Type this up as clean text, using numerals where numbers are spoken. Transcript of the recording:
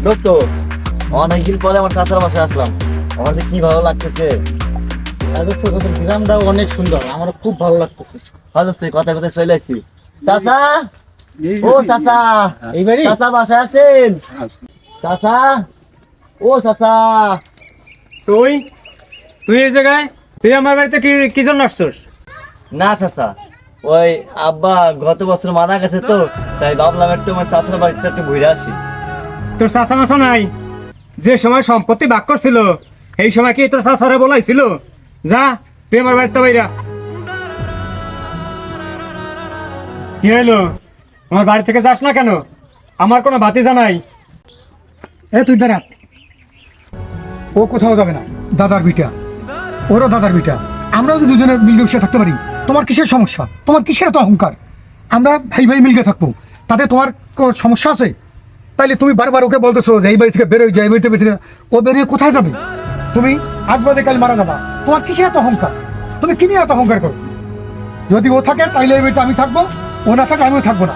দোস্ত, অনেকদিন পরে আমার চাচার বাসায় আসলাম, আমার যে কি ভালো লাগতেছে। দোস্ত তোদের গ্রামটাও অনেক সুন্দর, আমারও খুব ভালো লাগতেছে। হ্যাঁ দোস্ত, কথা কথা চলে আসছি। চাচা, ও চাচা, এইবারই চাচা বাসায় আছেন? চাচা, ও চাচা। তুই তুই এই জায়গায়, তুই আমার বাড়িতে কি জন্য আসছিস? না চাচা, ওই আব্বা গত বছর মারা গেছে তো, তাই ভাবলাম একটু আমার চাচার বাড়িতে একটু ঘুরে আসি। তোর চাচা মাসা নাই? যে সময় সম্পত্তি ভাগ করছিল এই সময় কি তোর চাচারে বলাইছিল? যা তুই আমার বাড়িতে বাইরা। কি হইলো? আমার বাড়ি থেকে যাস না কেন? আমার কোনো ভাতিজা নাই? তুই দাঁড়া, ও কোথাও যাবে না, দাদার বিটা, ওরও দাদার বিটা। আমরাও যদি দুজনে মিলকে বসে থাকতে পারি, তোমার কিসের সমস্যা? তোমার কিসের এত অহংকার? আমরা ভাই ভাই মিলকে থাকবো, তাতে তোমার কোনো সমস্যা আছে? তাইলে তুমি বারবার ওকে বলতেছো যে এই বাড়ি থেকে বেরোয় যায়, এই বাড়িতে বেরোয়। ও বেরিয়ে কোথায় যাবে? তুমি আজ বাদে কাল মারা যাবা, তোমার কিসের এত অহংকার? তুমি কি নিয়ে এত অহংকার করো? যদি ও থাকে তাইলে এই বাড়িতে আমি থাকবো, ও না থাকে আমিও থাকবো না।